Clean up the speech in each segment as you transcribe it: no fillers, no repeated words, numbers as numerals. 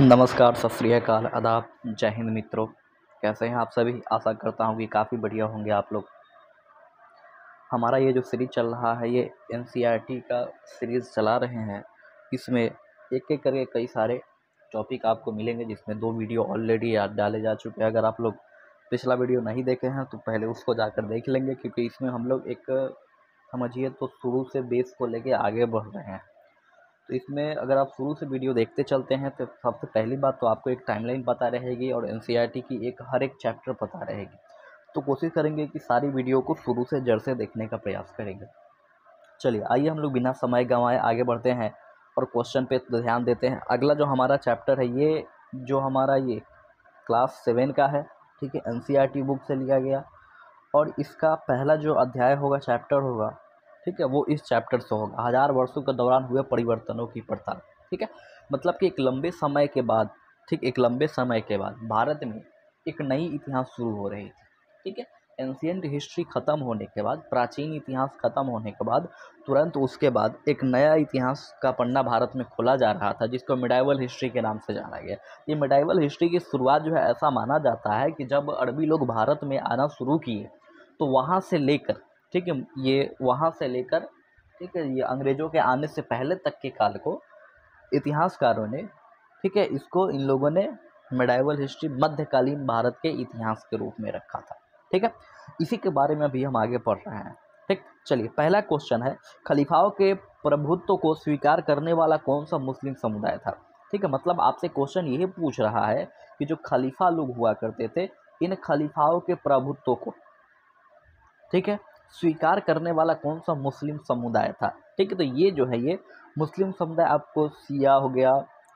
नमस्कार, सत श्री अकाल, आदाब, जय हिंद मित्रों। कैसे हैं आप सभी? आशा करता हूँ कि काफ़ी बढ़िया होंगे आप लोग। हमारा ये जो सीरीज़ चल रहा है, ये एनसीईआरटी का सीरीज़ चला रहे हैं। इसमें एक-एक करके कई सारे टॉपिक आपको मिलेंगे, जिसमें 2 वीडियो ऑलरेडी डाले जा चुके हैं। अगर आप लोग पिछला वीडियो नहीं देखे हैं तो पहले उसको जाकर देख लेंगे, क्योंकि इसमें हम लोग एक समझिए तो शुरू से बेस को लेके आगे बढ़ रहे हैं। तो इसमें अगर आप शुरू से वीडियो देखते चलते हैं तो सबसे पहली बात तो आपको एक टाइमलाइन पता रहेगी और एनसीईआरटी की हर एक चैप्टर पता रहेगी। तो कोशिश करेंगे कि सारी वीडियो को शुरू से जड़ से देखने का प्रयास करेंगे। चलिए आइए हम लोग बिना समय गंवाए आगे बढ़ते हैं और क्वेश्चन पे ध्यान देते हैं। अगला जो हमारा चैप्टर है, ये जो हमारा ये क्लास 7 का है, ठीक है, एनसीईआरटी बुक से लिया गया। और इसका पहला जो अध्याय होगा, चैप्टर होगा, ठीक है, वो इस चैप्टर से होगा, 1000 वर्षों के दौरान हुए परिवर्तनों की पड़ताल। ठीक है, मतलब कि एक लंबे समय के बाद, ठीक, एक लंबे समय के बाद भारत में एक नई इतिहास शुरू हो रही थी। ठीक है, एंशिएंट हिस्ट्री ख़त्म होने के बाद, प्राचीन इतिहास ख़त्म होने के बाद तुरंत उसके बाद एक नया इतिहास का पन्ना भारत में खोला जा रहा था, जिसको मिडाइवल हिस्ट्री के नाम से जाना गया। ये मिडाइवल हिस्ट्री की शुरुआत जो है, ऐसा माना जाता है कि जब अरबी लोग भारत में आना शुरू किए तो वहाँ से लेकर, ठीक है, ये वहाँ से लेकर, ठीक है, ये अंग्रेज़ों के आने से पहले तक के काल को इतिहासकारों ने, ठीक है, इसको इन लोगों ने मिडाइवल हिस्ट्री, मध्यकालीन भारत के इतिहास के रूप में रखा था। ठीक है, इसी के बारे में अभी हम आगे पढ़ रहे हैं। ठीक, चलिए पहला क्वेश्चन है, खलीफाओं के प्रभुत्व को स्वीकार करने वाला कौन सा मुस्लिम समुदाय था? ठीक है, मतलब आपसे क्वेश्चन यही पूछ रहा है कि जो खलीफा लोग हुआ करते थे, इन खलीफाओं के प्रभुत्व को, ठीक है, स्वीकार करने वाला कौन सा मुस्लिम समुदाय था? ठीक है, तो ये जो है, ये मुस्लिम समुदाय आपको शिया हो गया,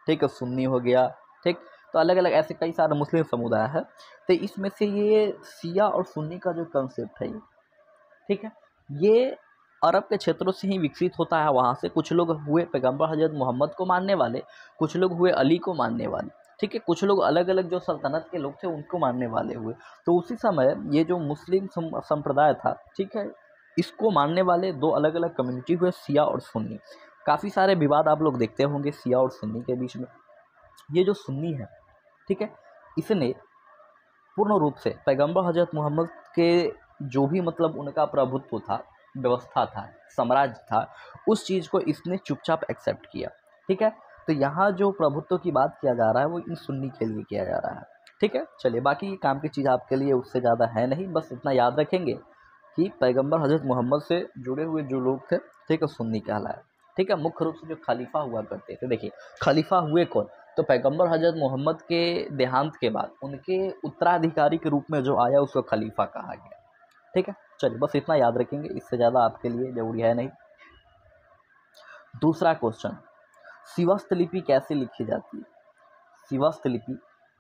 ठीक है, सुन्नी हो गया, ठीक, तो अलग अलग ऐसे कई सारे मुस्लिम समुदाय है। तो इसमें से ये शिया और सुन्नी का जो कंसेप्ट है, ये, ठीक है, ये अरब के क्षेत्रों से ही विकसित होता है। वहाँ से कुछ लोग हुए पैगंबर हजरत मोहम्मद को मानने वाले, कुछ लोग हुए अली को मानने वाले, ठीक है, कुछ लोग अलग अलग जो सल्तनत के लोग थे उनको मानने वाले हुए। तो उसी समय ये जो मुस्लिम संप्रदाय था, ठीक है, इसको मानने वाले 2 अलग अलग कम्युनिटी हुए, शिया और सुन्नी। काफ़ी सारे विवाद आप लोग देखते होंगे शिया और सुन्नी के बीच में। ये जो सुन्नी है, ठीक है, इसने पूर्ण रूप से पैगंबर हजरत मोहम्मद के जो भी मतलब उनका प्रभुत्व था, व्यवस्था था, साम्राज्य था, उस चीज़ को इसने चुपचाप एक्सेप्ट किया। ठीक है, तो यहाँ जो प्रभुत्व की बात किया जा रहा है वो इन सुन्नी के लिए किया जा रहा है। ठीक है, चलिए बाकी काम की चीज़ आपके लिए उससे ज़्यादा है नहीं, बस इतना याद रखेंगे कि पैगंबर हजरत मोहम्मद से जुड़े हुए जो लोग थे, ठीक है, सुन्नी कहलाए। ठीक है, मुख्य रूप से जो खलीफा हुआ करते थे, देखिए खलीफा हुए कौन, तो पैगंबर हजरत मोहम्मद के देहांत के बाद उनके उत्तराधिकारी के रूप में जो आया उसको खलीफा कहा गया। ठीक है, चलिए बस इतना याद रखेंगे, इससे ज़्यादा आपके लिए जरूरी है नहीं। दूसरा क्वेश्चन, शिवस्त लिपि कैसे लिखी जाती है? शिवस्त लिपि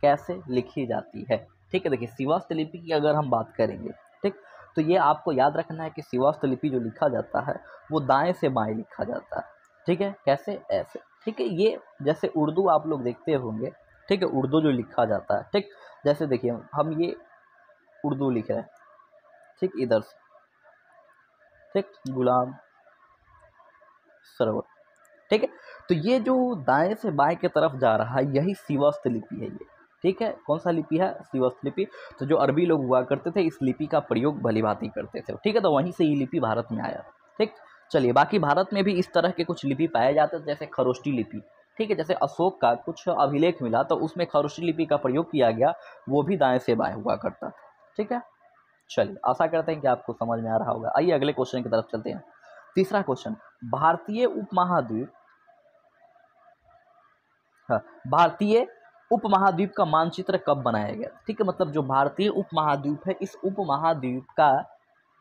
कैसे लिखी जाती है? ठीक है, देखिए शिवस्त लिपि की अगर हम बात करेंगे, ठीक, तो ये आपको याद रखना है कि शिवस्त लिपि जो लिखा जाता है वो दाएं से बाएं लिखा जाता है। ठीक है, कैसे? ऐसे। ठीक है, ये जैसे उर्दू आप लोग देखते होंगे, ठीक है, उर्दू जो लिखा जाता है, ठीक, जैसे देखिए हम ये उर्दू लिख रहे हैं, ठीक, इधर से, ठीक, गुलाम सरवर, ठीक है, तो ये जो दाएं से बाएं की तरफ जा रहा है यही शिवस्त लिपि है ये। ठीक है, कौन सा लिपि है? शिवस्त लिपि। तो जो अरबी लोग हुआ करते थे इस लिपि का प्रयोग भलीभांति करते थे। ठीक है, तो वहीं से ये लिपि भारत में आया। ठीक, चलिए बाकी भारत में भी इस तरह के कुछ लिपि पाए जाते थे, जैसे खरोष्टी लिपि। ठीक है, जैसे अशोक का कुछ अभिलेख मिला तो उसमें खरोष्टी लिपि का प्रयोग किया गया, वो भी दाएं से बाएं हुआ करता था। ठीक है, चलिए आशा करते हैं कि आपको समझ में आ रहा होगा। आइए अगले क्वेश्चन की तरफ चलते हैं। तीसरा क्वेश्चन, भारतीय उपमहाद्वीप, हाँ, भारतीय उपमहाद्वीप का मानचित्र कब बनाया गया? ठीक है, मतलब जो भारतीय उपमहाद्वीप है, इस उपमहाद्वीप का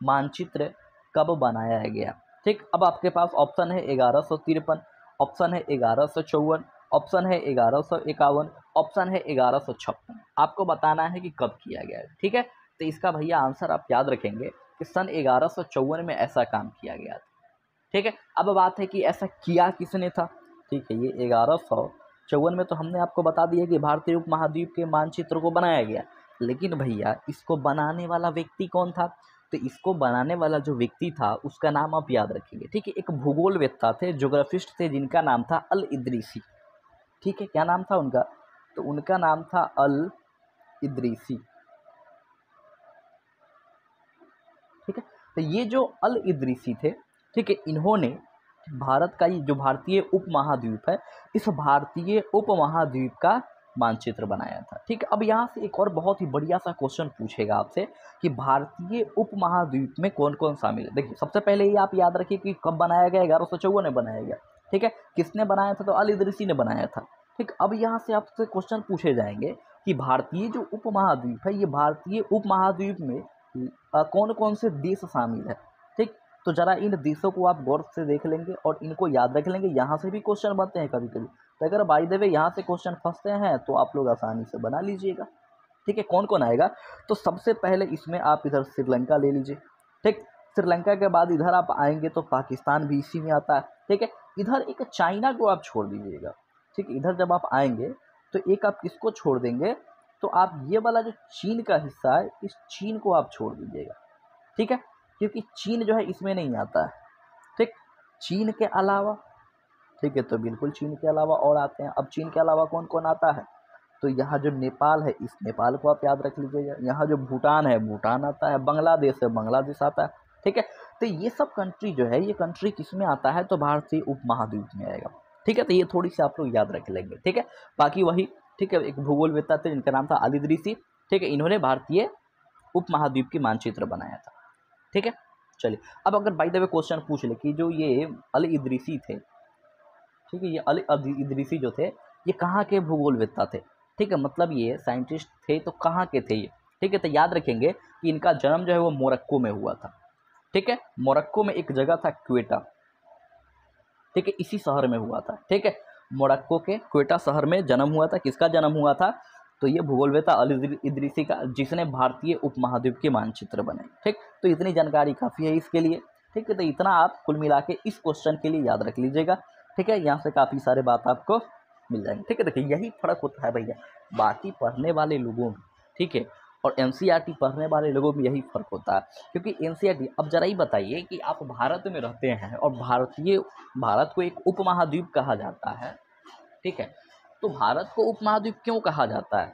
मानचित्र कब बनाया गया? ठीक, अब आपके पास ऑप्शन है 1153, ऑप्शन है 1154, ऑप्शन है 1151, ऑप्शन है 1156। आपको बताना है कि कब किया गया है। ठीक है, तो इसका भैया आंसर आप याद रखेंगे कि सन 1154 में ऐसा काम किया गया था। ठीक है, अब बात है कि ऐसा किया किसने था? ठीक है, ये 1154 में तो हमने आपको बता दिया कि भारतीय उपमहाद्वीप के मानचित्र को बनाया गया, लेकिन भैया इसको बनाने वाला व्यक्ति कौन था? तो इसको बनाने वाला जो व्यक्ति था उसका नाम आप याद रखेंगे। ठीक है, एक भूगोलवेत्ता थे, ज्योग्राफिस्ट थे, जिनका नाम था अल इदरीसी। ठीक है, क्या नाम था उनका? तो उनका नाम था अल इदरीसी। ठीक है, तो ये जो अल इदरीसी थे, ठीक है, इन्होंने भारत का ये जो भारतीय उपमहाद्वीप है, इस भारतीय उपमहाद्वीप का मानचित्र बनाया था। ठीक है, अब यहाँ से एक और बहुत ही बढ़िया सा क्वेश्चन पूछेगा आपसे कि भारतीय उपमहाद्वीप में कौन कौन शामिल है। देखिए, सबसे पहले ये आप याद रखिए कि कब बनाया गया, 1154 में बनाया गया। ठीक है, किसने बनाया था, तो अल इदरीसी ने बनाया था। ठीक, अब यहाँ से आपसे क्वेश्चन पूछे जाएंगे कि भारतीय जो उपमहाद्वीप है, ये भारतीय उपमहाद्वीप में कौन कौन से देश शामिल है। ठीक, तो जरा इन देशों को आप गौर से देख लेंगे और इनको याद रख लेंगे। यहाँ से भी क्वेश्चन बनते हैं कभी कभी, तो अगर बाय द वे यहाँ से क्वेश्चन फंसते हैं तो आप लोग आसानी से बना लीजिएगा। ठीक है, कौन कौन आएगा, तो सबसे पहले इसमें आप इधर श्रीलंका ले लीजिए। ठीक, श्रीलंका के बाद इधर आप आएंगे तो पाकिस्तान भी इसी में आता है। ठीक है, इधर एक चाइना को आप छोड़ दीजिएगा। ठीक, इधर जब आप आएंगे तो एक आप किसको छोड़ देंगे, तो आप ये वाला जो चीन का हिस्सा है, इस चीन को आप छोड़ दीजिएगा। ठीक है, क्योंकि चीन जो है इसमें नहीं आता है। ठीक, चीन के अलावा, ठीक है, तो बिल्कुल चीन के अलावा और आते हैं। अब चीन के अलावा कौन कौन आता है, तो यहाँ जो नेपाल है, इस नेपाल को आप याद रख लीजिएगा। यहाँ जो भूटान है, भूटान आता है। बांग्लादेश है, बांग्लादेश आता है। ठीक है, तो ये सब कंट्री जो है, ये कंट्री किस में आता है, तो भारतीय उपमहाद्वीप में आएगा। ठीक है, तो ये थोड़ी सी आप लोग याद रख लेंगे। ठीक है, बाकी वही, ठीक है, एक भूगोलवेत्ता थे जिनका नाम था अल इदरीसी। ठीक है, इन्होंने भारतीय उपमहाद्वीप की मानचित्र बनाया था। ठीक है, चलिए, अब अगर बाय द वे क्वेश्चन पूछ ले कि जो ये अल इदरीसी थे, ठीक है, ये अल इदरीसी जो थे, ये कहाँ के भूगोलवेत्ता थे। ठीक है, मतलब ये साइंटिस्ट थे तो कहाँ के थे ये। ठीक है, तो याद रखेंगे कि इनका जन्म जो है वो मोरक्को में हुआ था। ठीक है, मोरक्को में एक जगह था क्वेटा। ठीक है, इसी शहर में हुआ था। ठीक है, मोरक्को के क्वेटा शहर में जन्म हुआ था। किसका जन्म हुआ था, तो ये भूगोलवेत्ता अल इदरीसी का, जिसने भारतीय उपमहाद्वीप के मानचित्र बनाए। ठीक, तो इतनी जानकारी काफ़ी है इसके लिए। ठीक है, तो इतना आप कुल मिला के इस क्वेश्चन के लिए याद रख लीजिएगा। ठीक है, यहाँ से काफ़ी सारे बात आपको मिल जाएंगे। ठीक है, देखिए यही फर्क होता है भैया बाकी पढ़ने वाले लोगों में, ठीक है, और एनसीईआरटी पढ़ने वाले लोगों में यही फ़र्क होता है। क्योंकि एनसीईआरटी, अब जरा ही बताइए कि आप भारत में रहते हैं और भारत को एक उपमहाद्वीप कहा जाता है। ठीक है, तो भारत को उपमहाद्वीप क्यों कहा जाता है।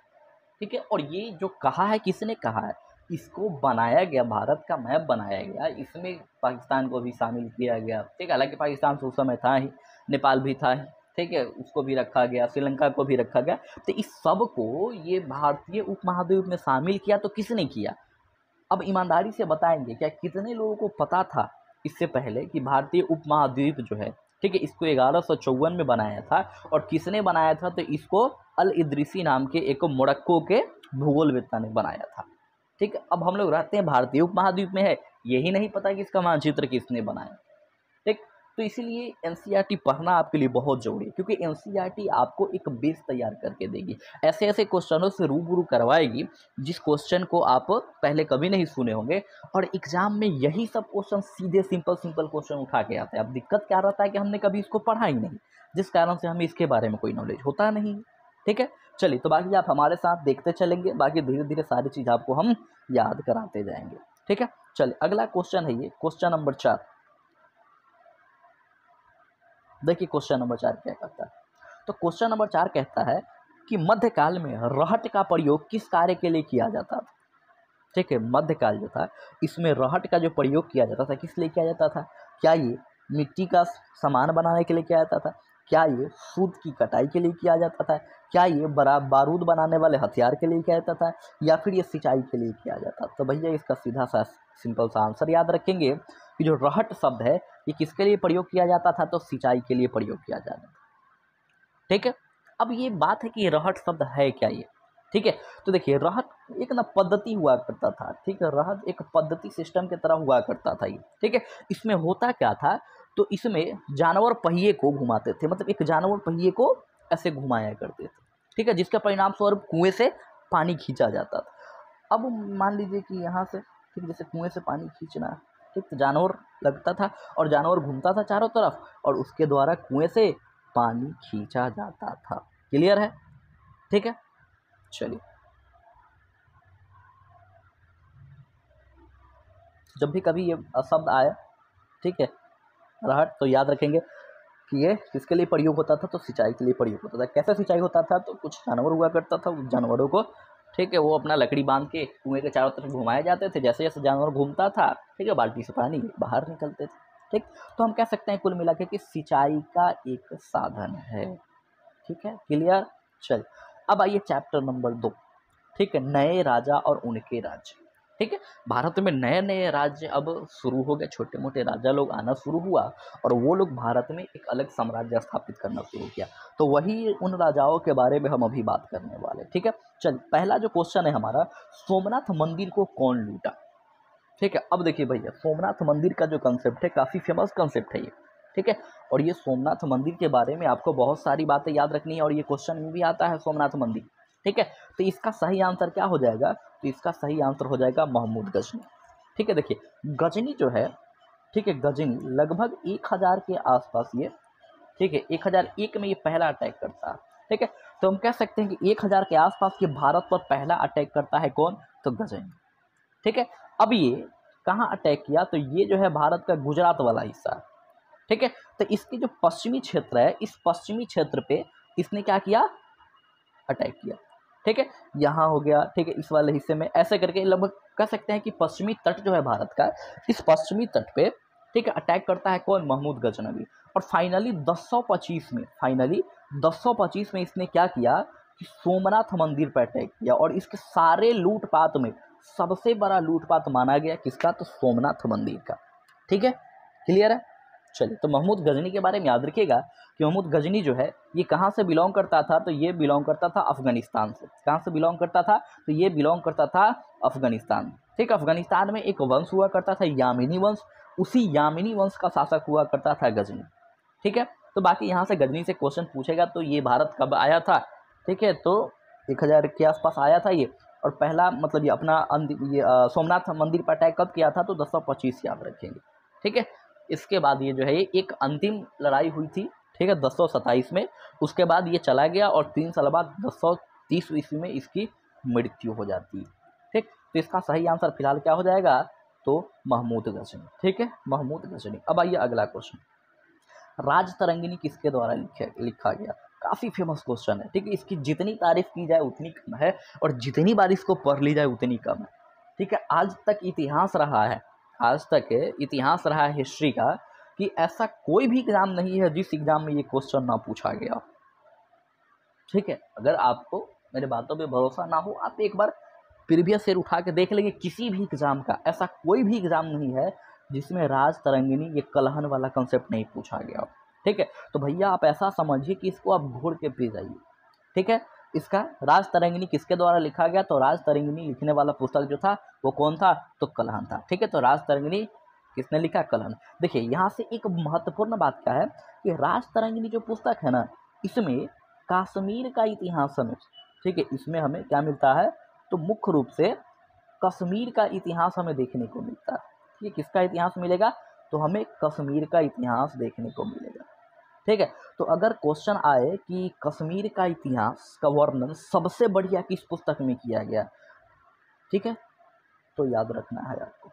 ठीक है, और ये जो कहा है, किसने कहा है, इसको बनाया गया, भारत का मैप बनाया गया, इसमें पाकिस्तान को भी शामिल किया गया। ठीक है, हालांकि पाकिस्तान तो उस समय था ही, नेपाल भी था ही। ठीक है, उसको भी रखा गया, श्रीलंका को भी रखा गया। तो इस सब को ये भारतीय उपमहाद्वीप में शामिल किया, तो किसने किया। अब ईमानदारी से बताएंगे क्या कितने लोगों को पता था इससे पहले कि भारतीय उपमहाद्वीप जो है, ठीक है, इसको 1154 में बनाया था। और किसने बनाया था, तो इसको अल इदरीसी नाम के एक मोरक्को के भूगोलवेत्ता ने बनाया था। ठीक है, अब हम लोग रहते हैं भारतीय उपमहाद्वीप में है, यही नहीं पता कि इसका मानचित्र किसने बनाया। ठीक, तो इसीलिए एनसीईआरटी पढ़ना आपके लिए बहुत ज़रूरी है, क्योंकि एनसीईआरटी आपको एक बेस तैयार करके देगी, ऐसे ऐसे क्वेश्चनों से रूबरू करवाएगी जिस क्वेश्चन को आप पहले कभी नहीं सुने होंगे। और एग्जाम में यही सब क्वेश्चन सीधे सिंपल सिंपल क्वेश्चन उठा के आते हैं। अब दिक्कत क्या रहता है कि हमने कभी इसको पढ़ा ही नहीं, जिस कारण से हमें इसके बारे में कोई नॉलेज होता नहीं। ठीक है, चलिए, तो बाकी आप हमारे साथ देखते चलेंगे, बाकी धीरे धीरे सारी चीज़ आपको हम याद कराते जाएंगे। ठीक है, चलिए, अगला क्वेश्चन है ये क्वेश्चन नंबर 4। देखिए क्वेश्चन नंबर 4 क्या कहता है, तो क्वेश्चन नंबर 4 कहता है कि मध्यकाल में रहट का प्रयोग किस कार्य के लिए किया जाता था। ठीक है, मध्यकाल जो था, इसमें रहट का जो प्रयोग किया जाता था, किस लिए किया जाता था। क्या ये मिट्टी का सामान बनाने के लिए किया जाता था, क्या ये सूत की कटाई के लिए किया जाता था, क्या ये बड़ा बारूद बनाने वाले हथियार के लिए किया जाता था, या फिर ये सिंचाई के लिए किया जाता। तो भैया इसका सीधा सा सिंपल सा आंसर याद रखेंगे कि जो रहट शब्द है, ये किसके लिए प्रयोग किया जाता था, तो सिंचाई के लिए प्रयोग किया जाता था। ठीक है, अब ये बात है कि रहट शब्द है क्या ये। ठीक है, तो देखिए रहट एक ना पद्धति हुआ करता था। ठीक है, रहट एक पद्धति सिस्टम की तरह हुआ करता था ये। ठीक है, इसमें होता क्या था, तो इसमें जानवर पहिए को घुमाते थे, मतलब एक जानवर पहिए को ऐसे घुमाया करते थे। ठीक है, जिसका परिणाम स्वरूप कुएं से पानी खींचा जाता था। अब मान लीजिए कि यहाँ से, ठीक, जैसे कुएं से पानी खींचना है, ठीक, तो जानवर लगता था और जानवर घूमता था चारों तरफ, और उसके द्वारा कुएं से पानी खींचा जाता था। क्लियर है। ठीक है, चलिए, जब भी कभी ये शब्द आए, ठीक है, रहट, तो याद रखेंगे कि ये किसके लिए प्रयोग होता था, तो सिंचाई के लिए प्रयोग होता था। कैसे सिंचाई होता था, तो कुछ जानवर हुआ करता था, उस जानवरों को ठीक है वो अपना लकड़ी बांध के कुएं के चारों तरफ घुमाए जाते थे। जैसे जैसे जानवर घूमता था ठीक है बाल्टी से पानी बाहर निकलते थे। ठीक, तो हम कह सकते हैं कुल मिला के कि सिंचाई का एक साधन है। ठीक है, क्लियर। चल अब आइए चैप्टर नंबर 2। ठीक है, नए राजा और उनके राज्य। ठीक है, भारत में नए नए राज्य अब शुरू हो गए, छोटे मोटे राजा लोग आना शुरू हुआ और वो लोग भारत में एक अलग साम्राज्य स्थापित करना शुरू किया। तो वही उन राजाओं के बारे में हम अभी बात करने वाले। ठीक है, चल पहला जो क्वेश्चन है हमारा, सोमनाथ मंदिर को कौन लूटा। ठीक है, अब देखिए भैया सोमनाथ मंदिर का जो कंसेप्ट है काफ़ी फेमस कंसेप्ट है ये। ठीक है, और ये सोमनाथ मंदिर के बारे में आपको बहुत सारी बातें याद रखनी है और ये क्वेश्चन में भी आता है सोमनाथ मंदिर। ठीक है, तो इसका सही आंसर क्या हो जाएगा, तो इसका सही आंसर हो जाएगा महमूद गजनी। ठीक है, देखिए गजनी जो है, ठीक है गजनी लगभग 1000 के आसपास ये, ठीक है 1001 में ये पहला अटैक करता है। ठीक है, तो हम कह सकते हैं कि 1000 के आसपास के भारत पर पहला अटैक करता है कौन, तो गजनी। ठीक है, अब ये कहाँ अटैक किया, तो ये जो है भारत का गुजरात वाला हिस्सा। ठीक है, तो इसके जो पश्चिमी क्षेत्र है, इस पश्चिमी क्षेत्र पे इसने क्या किया, अटैक किया। ठीक है, यहाँ हो गया, ठीक है इस वाले हिस्से में ऐसे करके लगभग कह सकते हैं कि पश्चिमी तट जो है भारत का, इस पश्चिमी तट पे ठीक है अटैक करता है कौन, महमूद गजनवी। और फाइनली 1025 में इसने क्या किया कि सोमनाथ मंदिर पर अटैक किया और इसके सारे लूटपाट में सबसे बड़ा लूटपाट माना गया किसका, तो सोमनाथ मंदिर का। ठीक है, क्लियर है। चलिए, तो महमूद गजनी के बारे में याद रखिएगा कि महमूद गजनी जो है ये कहाँ से बिलोंग करता था, तो ये बिलोंग करता था अफगानिस्तान से। कहाँ से बिलोंग करता था, तो ये बिलोंग करता था अफगानिस्तान। ठीक, अफगानिस्तान में एक वंश हुआ करता था यामिनी वंश, उसी यामिनी वंश का शासक हुआ करता था गजनी। ठीक है, तो बाकी यहाँ से गजनी से क्वेश्चन पूछेगा तो ये भारत कब आया था। ठीक है, तो 1000 के आसपास आया था ये, और पहला मतलब ये अपना ये सोमनाथ मंदिर पर अटैक कब किया था, तो 1025 याद रखेंगे। ठीक है, इसके बाद ये जो है एक अंतिम लड़ाई हुई थी। ठीक है, 1027 में, उसके बाद ये चला गया और 3 साल बाद 1030 ईस्वी में इसकी मृत्यु हो जाती है। ठीक, तो इसका सही आंसर फिलहाल क्या हो जाएगा, तो महमूद गजनी। ठीक है, महमूद गजनी। अब आइए अगला क्वेश्चन, राजतरंगिणी किसके द्वारा लिखा गया। काफ़ी फेमस क्वेश्चन है। ठीक है, इसकी जितनी तारीफ की जाए उतनी कम है और जितनी बार इसको पढ़ ली जाए उतनी कम है। ठीक है, आज तक इतिहास रहा है, आज तक इतिहास रहा है हिस्ट्री का कि ऐसा कोई भी एग्जाम नहीं है जिस एग्जाम में ये क्वेश्चन ना पूछा गया। ठीक है, अगर आपको मेरे बातों पे भरोसा ना हो, आप एक बार प्रीवियस ईयर उठा के देख लेंगे, किसी भी एग्जाम का ऐसा कोई भी एग्जाम नहीं है जिसमें राज तरंगिणी ये कलहन वाला कंसेप्ट नहीं पूछा गया। ठीक है, तो भैया आप ऐसा समझिए कि इसको आप घोड़ के पी जाइए। ठीक है, इसका राज तरंगिणी किसके द्वारा लिखा गया, तो राज तरंगिणी लिखने वाला पुस्तक जो था वो कौन था, तो कलहन था। ठीक है, तो राज तरंगिणी किसने लिखा, कलहन। देखिए यहाँ से एक महत्वपूर्ण बात क्या है कि राज तरंगिणी जो पुस्तक है ना, इसमें कश्मीर का इतिहास हमें, ठीक है इसमें हमें क्या मिलता है, तो मुख्य रूप से कश्मीर का इतिहास हमें देखने को मिलता है। ठीक है, किसका इतिहास मिलेगा, तो हमें कश्मीर का इतिहास देखने को मिलेगा। ठीक है, तो अगर क्वेश्चन आए कि कश्मीर का इतिहास का वर्णन सबसे बढ़िया किस पुस्तक में किया गया, ठीक है, तो याद रखना है आपको।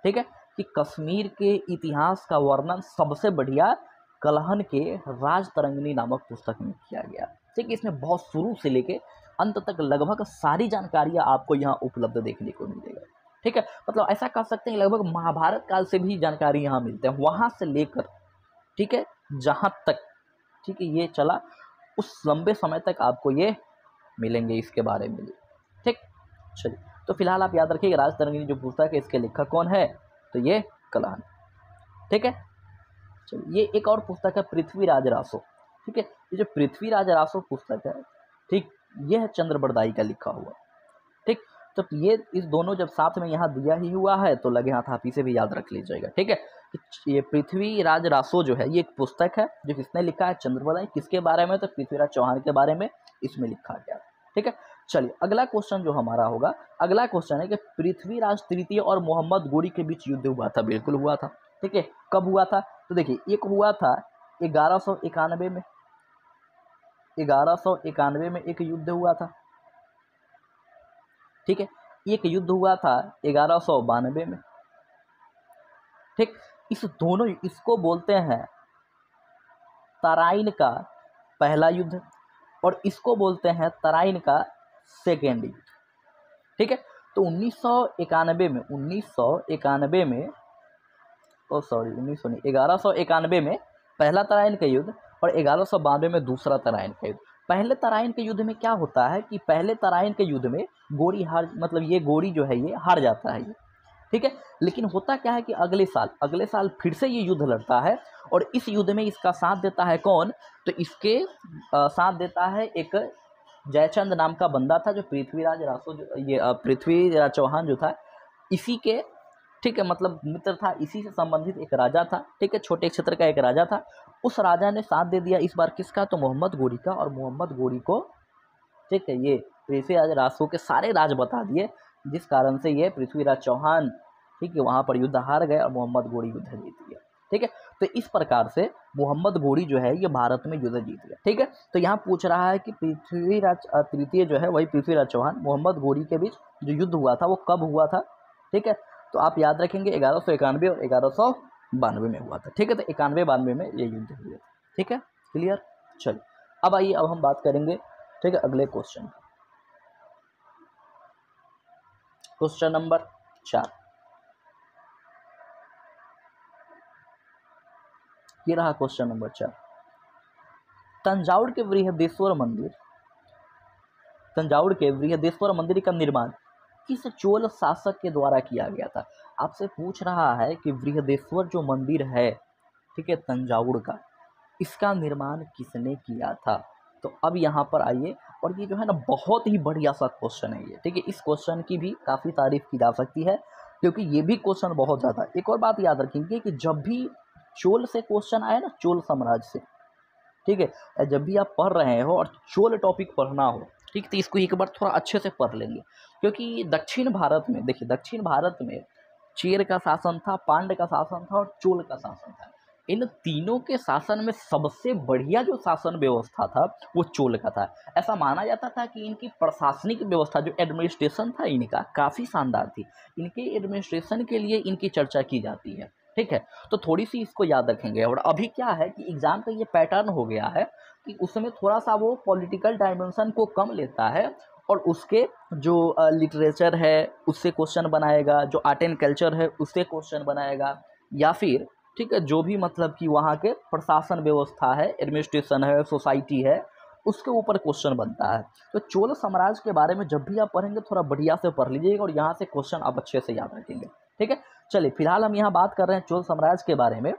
ठीक है, कि कश्मीर के इतिहास का वर्णन सबसे बढ़िया कलहन के राजतरंगिणी नामक पुस्तक में किया गया। ठीक है, इसमें बहुत शुरू से लेके अंत तक लगभग सारी जानकारियां आपको यहाँ उपलब्ध देखने को मिलेगा। ठीक है, मतलब ऐसा कह सकते हैं लगभग महाभारत काल से भी जानकारी यहाँ मिलते हैं, वहां से लेकर ठीक है जहां तक ठीक है ये चला उस लंबे समय तक आपको ये मिलेंगे इसके बारे में। ठीक, चलिए, तो फिलहाल आप याद रखिएगा राजतरंगिणी जो पुस्तक है इसके लेखक कौन है, तो ये कलहन। ठीक है, चलिए ये एक और पुस्तक है पृथ्वीराज रासो। ठीक है, ये जो पृथ्वीराज रासो पुस्तक है, ठीक ये है चंद्रबरदाई का लिखा हुआ। ठीक, तो ये इस दोनों जब साथ में यहाँ दिया ही हुआ है तो लगे हाथ आप इसे भी याद रख लीजिएगा। ठीक है, ये पृथ्वीराज रासो जो है ये एक पुस्तक है जो किसने लिखा है, चंद्रबरदाई। किसके बारे में, तो पृथ्वीराज चौहान के बारे में इसमें लिखा गया। ठीक है, चलिए अगला क्वेश्चन जो हमारा होगा, अगला क्वेश्चन है कि पृथ्वीराज तृतीय और मोहम्मद गोरी के बीच युद्ध हुआ था। बिल्कुल हुआ था। ठीक है, कब हुआ था, तो देखिए एक हुआ था 1191 में, 1191 में एक युद्ध हुआ था। ठीक है, एक युद्ध हुआ था 1192 में। ठीक, इस दोनों इसको बोलते हैं तराइन का पहला युद्ध और इसको बोलते हैं तराइन का सेकेंड युद्ध। ठीक है, तो 1991 में 1191 में पहला तराइन का युद्ध और 1192 में दूसरा तराइन का युद्ध। पहले तराइन के युद्ध में क्या होता है कि पहले तराइन के युद्ध में गोरी हार, मतलब ये गोरी जो है ये हार जाता है ये, ठीक है। लेकिन होता क्या है कि अगले साल फिर से ये युद्ध लड़ता है और इस युद्ध में इसका साथ देता है कौन, तो इसके साथ देता है एक जयचंद नाम का बंदा था जो पृथ्वीराज चौहान जो था इसी के, ठीक है, मतलब मित्र था, इसी से संबंधित एक राजा था, ठीक है, छोटे क्षेत्र का एक राजा था। उस राजा ने साथ दे दिया इस बार किसका, तो मोहम्मद गोरी का। और मोहम्मद गोरी को, ठीक है, ये पृथ्वीराज रासो के सारे राज बता दिए, जिस कारण से ये पृथ्वीराज चौहान, ठीक है, वहाँ पर युद्ध हार गए और मोहम्मद गोरी युद्ध जीत गया। ठीक है, तो इस प्रकार से मोहम्मद गोरी जो है ये भारत में युद्ध जीत गया। ठीक है, तो यहाँ पूछ रहा है कि पृथ्वीराज तृतीय जो है वही पृथ्वीराज चौहान मोहम्मद गोरी के बीच जो युद्ध हुआ था वो कब हुआ था। ठीक है, तो आप याद रखेंगे 1191 और 1192 में हुआ था। ठीक है, तो 91-92 में ये युद्ध हुए। ठीक है, क्लियर। चलिए अब आइए, अब हम बात करेंगे, ठीक है, अगले क्वेश्चन नंबर 4। ये रहा क्वेश्चन नंबर 4। तंजावुर के बृहदेश्वर मंदिर का निर्माण किस चोल शासक के द्वारा किया गया था। आपसे पूछ रहा है कि बृहदेश्वर जो मंदिर है, ठीक है, तंजावुर का, इसका निर्माण किसने किया था। तो अब यहाँ पर आइए, और ये जो है ना बहुत ही बढ़िया सा क्वेश्चन है ये। ठीक है, इस क्वेश्चन की भी काफ़ी तारीफ की जा सकती है क्योंकि ये भी क्वेश्चन बहुत ज़्यादा। एक और बात याद रखेंगे कि जब भी चोल से क्वेश्चन आए ना, चोल साम्राज्य से, ठीक है, जब भी आप पढ़ रहे हो और चोल टॉपिक पढ़ना हो, ठीक, तो इसको एक बार थोड़ा अच्छे से पढ़ लेंगे क्योंकि दक्षिण भारत में, देखिए, दक्षिण भारत में चेर का शासन था, पांड्य का शासन था और चोल का शासन था। इन तीनों के शासन में सबसे बढ़िया जो शासन व्यवस्था था वो चोल का था। ऐसा माना जाता था कि इनकी प्रशासनिक व्यवस्था, जो एडमिनिस्ट्रेशन था इनका, काफ़ी शानदार थी। इनके एडमिनिस्ट्रेशन के लिए इनकी चर्चा की जाती है। ठीक है, तो थोड़ी सी इसको याद रखेंगे। और अभी क्या है कि एग्जाम का ये पैटर्न हो गया है कि उसमें थोड़ा सा वो पॉलिटिकल डायमेंशन को कम लेता है और उसके जो लिटरेचर है उससे क्वेश्चन बनाएगा, जो आर्ट एंड कल्चर है उससे क्वेश्चन बनाएगा, या फिर, ठीक है, जो भी मतलब कि वहाँ के प्रशासन व्यवस्था है, एडमिनिस्ट्रेशन है, सोसाइटी है, उसके ऊपर क्वेश्चन बनता है। तो चोल साम्राज्य के बारे में जब भी आप पढ़ेंगे थोड़ा बढ़िया से पढ़ लीजिएगा और यहाँ से क्वेश्चन आप अच्छे से याद रखेंगे। ठीक है, चलिए फिलहाल हम यहाँ बात कर रहे हैं चोल साम्राज्य के बारे में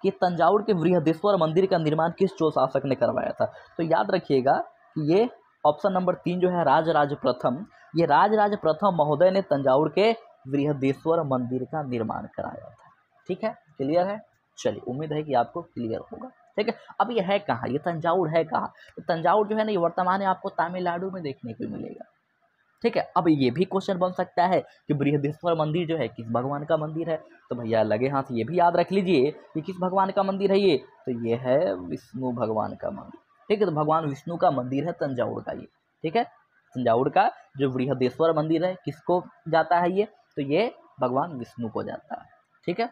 कि तंजावुर के बृहदेश्वर मंदिर का निर्माण किस चोल शासक ने करवाया था। तो याद रखिएगा कि ये ऑप्शन नंबर 3 जो है राजराज प्रथम, ये राजराज प्रथम महोदय ने तंजावुर के बृहदेश्वर मंदिर का निर्माण कराया था। ठीक है, क्लियर है। चलिए, उम्मीद है कि आपको क्लियर होगा। ठीक है, अब ये है कहाँ, ये तंजावुर है कहाँ, तो तंजावुर जो है ना ये वर्तमान में आपको तमिलनाडु में देखने को मिलेगा। ठीक है, अब ये भी क्वेश्चन बन सकता है कि बृहदेश्वर मंदिर जो है किस भगवान का मंदिर है। तो भैया लगे हाथ ये भी याद रख लीजिए कि किस भगवान का मंदिर है ये, तो ये है विष्णु भगवान का मंदिर। ठीक है, तो भगवान विष्णु का मंदिर है तंजावुर का ये। ठीक है, तंजावुर का जो बृहदेश्वर मंदिर है किसको जाता है ये, तो ये भगवान विष्णु को जाता है। ठीक है,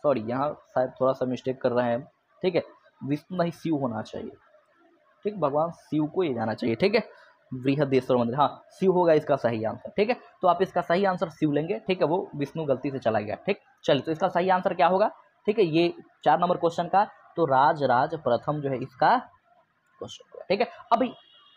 सॉरी यहाँ शायद थोड़ा सा मिस्टेक कर रहे हैं। ठीक है, विष्णु नहीं शिव होना चाहिए। ठीक, भगवान शिव को ये जाना चाहिए। ठीक है, बृहदेश्वर मंदिर, हाँ शिव होगा इसका सही आंसर। ठीक है, तो आप इसका सही आंसर शिव लेंगे। ठीक है, वो विष्णु गलती से चला गया। ठीक, चलिए, तो इसका सही आंसर क्या होगा। ठीक है, ये 4 नंबर क्वेश्चन का तो राजराज प्रथम जो है इसका क्वेश्चन होगा। ठीक है, अभी